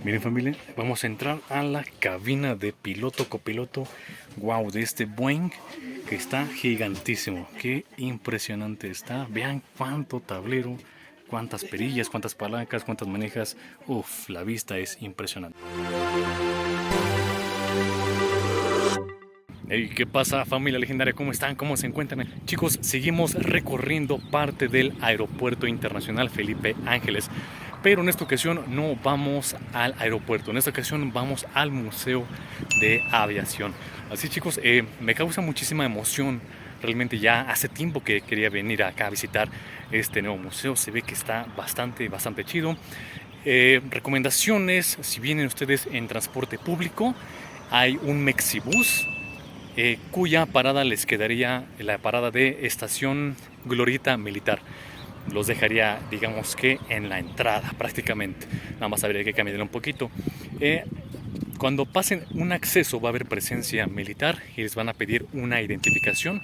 Miren familia, vamos a entrar a la cabina de piloto copiloto. Wow, de este Boeing que está gigantísimo. Qué impresionante está. Vean cuánto tablero, cuántas perillas, cuántas palancas, cuántas manejas. Uf, la vista es impresionante. Hey, ¿qué pasa familia legendaria? ¿Cómo están? ¿Cómo se encuentran? Chicos, seguimos recorriendo parte del Aeropuerto Internacional Felipe Ángeles. Pero en esta ocasión no vamos al aeropuerto, en esta ocasión vamos al Museo de Aviación. Así chicos, me causa muchísima emoción. Realmente ya hace tiempo que quería venir acá a visitar este nuevo museo. Se ve que está bastante chido. Recomendaciones, si vienen ustedes en transporte público, hay un Mexibus, cuya parada les quedaría la parada de Estación Glorieta Militar. Los dejaría, digamos que en la entrada prácticamente. Nada más habría que caminarle un poquito. Cuando pasen un acceso va a haber presencia militar y les van a pedir una identificación,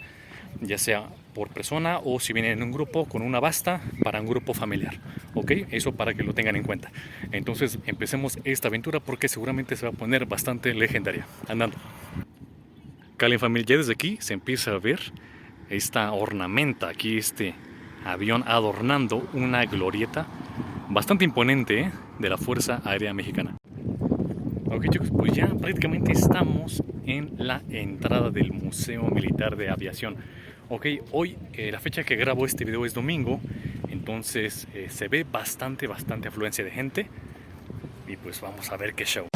ya sea por persona o si vienen en un grupo con una basta para un grupo familiar. ¿Ok? Eso para que lo tengan en cuenta. Entonces empecemos esta aventura porque seguramente se va a poner bastante legendaria. Andando. Calen familia, ya desde aquí se empieza a ver esta ornamenta, aquí este avión adornando una glorieta bastante imponente de la Fuerza Aérea Mexicana. Ok chicos, pues ya prácticamente estamos en la entrada del Museo Militar de Aviación. Ok, hoy la fecha que grabo este video es domingo, entonces se ve bastante afluencia de gente y pues vamos a ver qué show.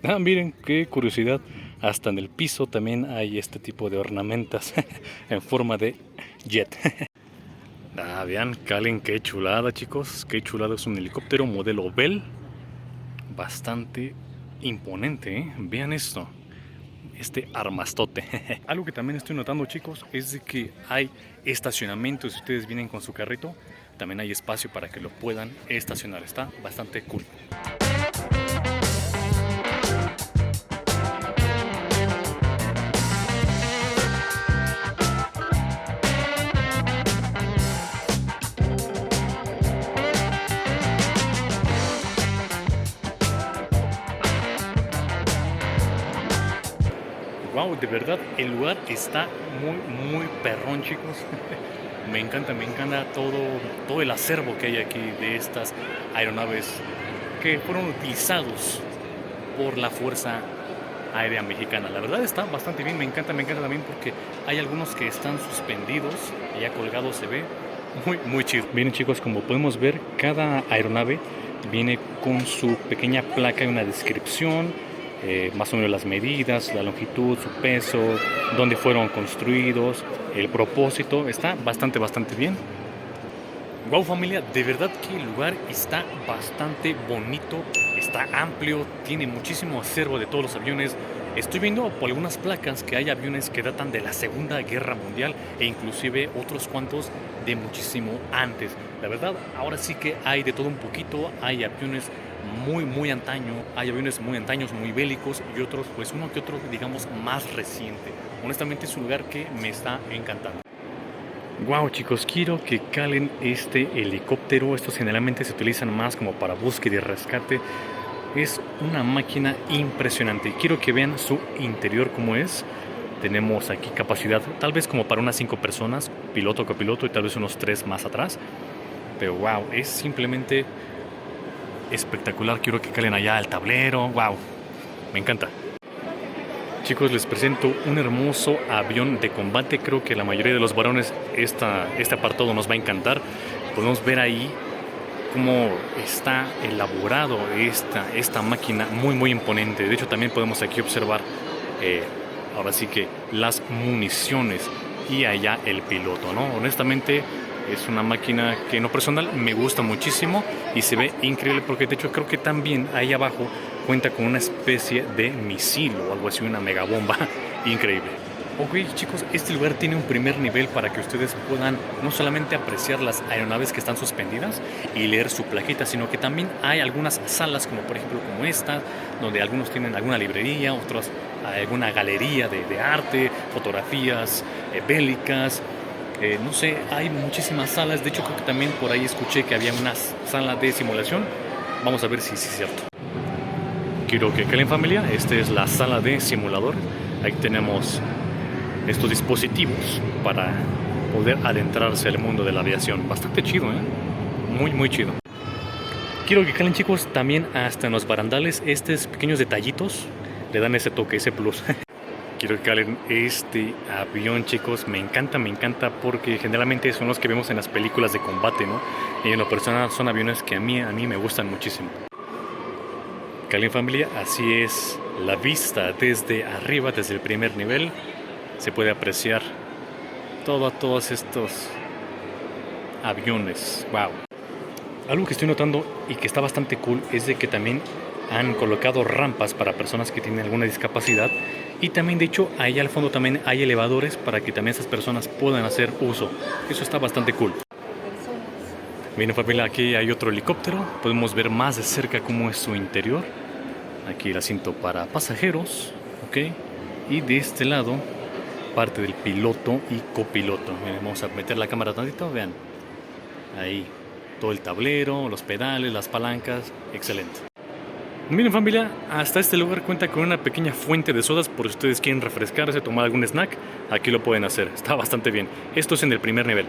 Ah, miren, qué curiosidad. Hasta en el piso también hay este tipo de ornamentas en forma de jet. Ah, vean, calen, qué chulada, chicos. Qué chulada, es un helicóptero modelo Bell. Bastante imponente, ¿eh? Vean esto. Este armastote. Algo que también estoy notando, chicos, es de que hay estacionamiento. Si ustedes vienen con su carrito, también hay espacio para que lo puedan estacionar. Está bastante cool. Wow, de verdad, el lugar está muy perrón, chicos. Me encanta todo el acervo que hay aquí de estas aeronaves que fueron utilizados por la Fuerza Aérea Mexicana. La verdad está bastante bien, me encanta también porque hay algunos que están suspendidos y ya colgados, se ve muy chido. Bien chicos, como podemos ver, cada aeronave viene con su pequeña placa y una descripción. Más o menos las medidas, la longitud, su peso, dónde fueron construidos, el propósito. Está bastante bien. Wow familia, de verdad que el lugar está bastante bonito, está amplio, tiene muchísimo acervo de todos los aviones. Estoy viendo por algunas placas que hay aviones que datan de la Segunda Guerra Mundial e inclusive otros cuantos de muchísimo antes. La verdad, ahora sí que hay de todo un poquito, hay aviones muy antaño, hay aviones muy antaños, muy bélicos y otros, pues uno que otro, digamos, más reciente. Honestamente es un lugar que me está encantando. Wow chicos, quiero que calen este helicóptero. Estos generalmente se utilizan más como para búsqueda y rescate. Es una máquina impresionante. Quiero que vean su interior como es. Tenemos aquí capacidad tal vez como para unas 5 personas, piloto, copiloto y tal vez unos 3 más atrás. Pero wow, es simplemente espectacular. Quiero que calen allá al tablero. Wow, me encanta. Chicos, les presento un hermoso avión de combate. Creo que la mayoría de los varones este apartado nos va a encantar. Podemos ver ahí cómo está elaborado esta máquina muy imponente. De hecho, también podemos aquí observar ahora sí que las municiones y allá el piloto, ¿no? Honestamente es una máquina que en lo personal me gusta muchísimo y se ve increíble porque de hecho creo que también ahí abajo cuenta con una especie de misil o algo así, una megabomba increíble. Ok, chicos, este lugar tiene un primer nivel para que ustedes puedan no solamente apreciar las aeronaves que están suspendidas y leer su plaqueta, sino que también hay algunas salas, como por ejemplo como esta, donde algunos tienen alguna librería, otros alguna galería de arte, fotografías bélicas. No sé, hay muchísimas salas. De hecho, creo que también por ahí escuché que había una sala de simulación. Vamos a ver si es cierto. Quiero que calen, familia. Esta es la sala de simulador. Ahí tenemos estos dispositivos para poder adentrarse al mundo de la aviación. Bastante chido, muy chido. Quiero que calen, chicos, también hasta en los barandales estos pequeños detallitos le dan ese toque, ese plus. Quiero que calen este avión, chicos. Me encanta porque generalmente son los que vemos en las películas de combate, ¿no? Y en lo personal son aviones que a mí me gustan muchísimo. Calen, familia, así es la vista desde arriba, desde el primer nivel. Se puede apreciar todos estos aviones. Wow. Algo que estoy notando y que está bastante cool es de que también han colocado rampas para personas que tienen alguna discapacidad y también de hecho ahí al fondo también hay elevadores para que también esas personas puedan hacer uso. Eso está bastante cool. Miren, familia, aquí hay otro helicóptero. Podemos ver más de cerca cómo es su interior. Aquí el asiento para pasajeros, ok, y de este lado parte del piloto y copiloto. Miren, vamos a meter la cámara tantito, vean ahí todo el tablero, los pedales, las palancas, excelente. Miren, familia, hasta este lugar cuenta con una pequeña fuente de sodas por si ustedes quieren refrescarse, tomar algún snack, aquí lo pueden hacer, está bastante bien. Esto es en el primer nivel.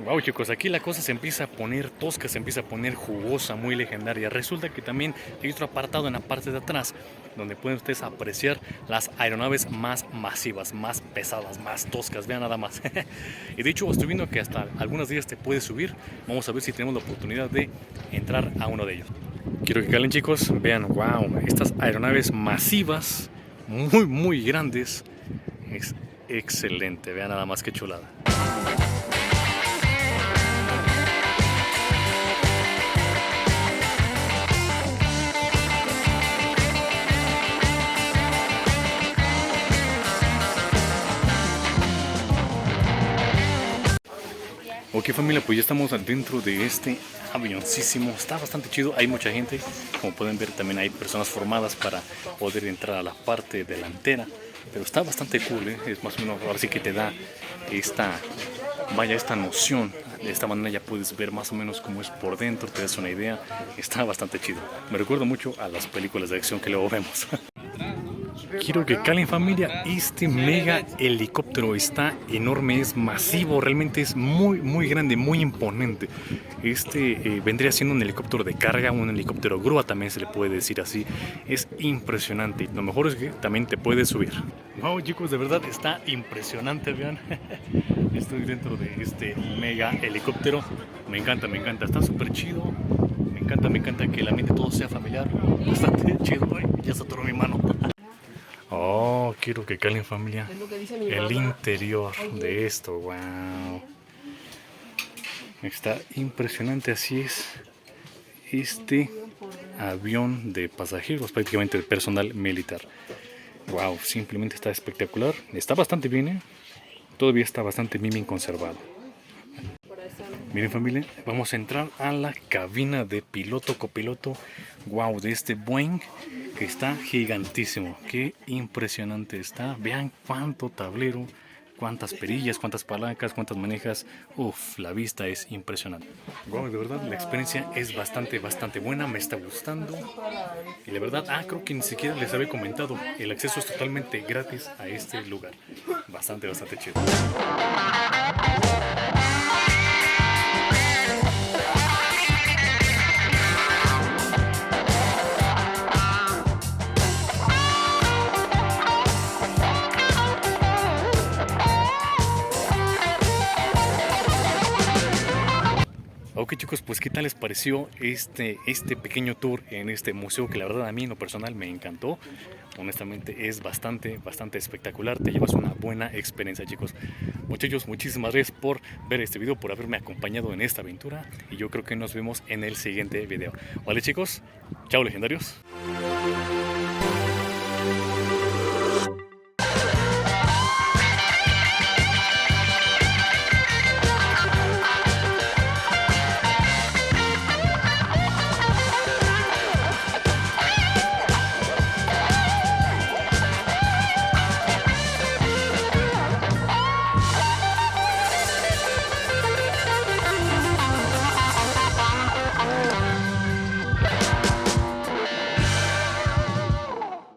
Wow, chicos, aquí la cosa se empieza a poner tosca, se empieza a poner jugosa, muy legendaria. Resulta que también hay otro apartado en la parte de atrás donde pueden ustedes apreciar las aeronaves más masivas, más pesadas, más toscas. Vean nada más. Y de hecho estoy viendo que hasta algunos días te puedes subir. Vamos a ver si tenemos la oportunidad de entrar a uno de ellos. Quiero que calen, chicos, vean, wow, estas aeronaves masivas, muy grandes. Es excelente, vean nada más que chulada. Ok, familia, pues ya estamos adentro de este avioncísimo. Está bastante chido, hay mucha gente. Como pueden ver, también hay personas formadas para poder entrar a la parte delantera. Pero está bastante cool, es más o menos, ahora sí que te da esta noción. De esta manera ya puedes ver más o menos cómo es por dentro, te das una idea. Está bastante chido. Me recuerda mucho a las películas de acción que luego vemos. Quiero que calen, familia, este mega helicóptero está enorme, es masivo, realmente es muy grande, muy imponente. Vendría siendo un helicóptero de carga, un helicóptero grúa también se le puede decir así. Es impresionante y lo mejor es que también te puedes subir. Wow, chicos, de verdad está impresionante, vean. Estoy dentro de este mega helicóptero. Me encanta, está súper chido. Me encanta que el ambiente todo sea familiar. Bastante chido, ya se atoró mi mano. Oh, quiero que calen, familia, el interior de esto. Wow, está impresionante. Así es este avión de pasajeros, prácticamente de personal militar. Wow, simplemente está espectacular. Está bastante bien, todavía está bastante bien conservado. Miren, familia, vamos a entrar a la cabina de piloto, copiloto. Wow, de este Boeing, que está gigantísimo. Qué impresionante está. Vean cuánto tablero, cuántas perillas, cuántas palancas, cuántas manejas. Uf, la vista es impresionante. Wow, de verdad la experiencia es bastante buena, me está gustando. Y la verdad, creo que ni siquiera les había comentado, el acceso es totalmente gratis a este lugar. Bastante chido. Ok chicos, pues ¿qué tal les pareció este pequeño tour en este museo que la verdad a mí en lo personal me encantó? Honestamente es bastante espectacular, te llevas una buena experiencia chicos. Muchachos, muchísimas gracias por ver este video, por haberme acompañado en esta aventura y yo creo que nos vemos en el siguiente video. Vale chicos, chao legendarios.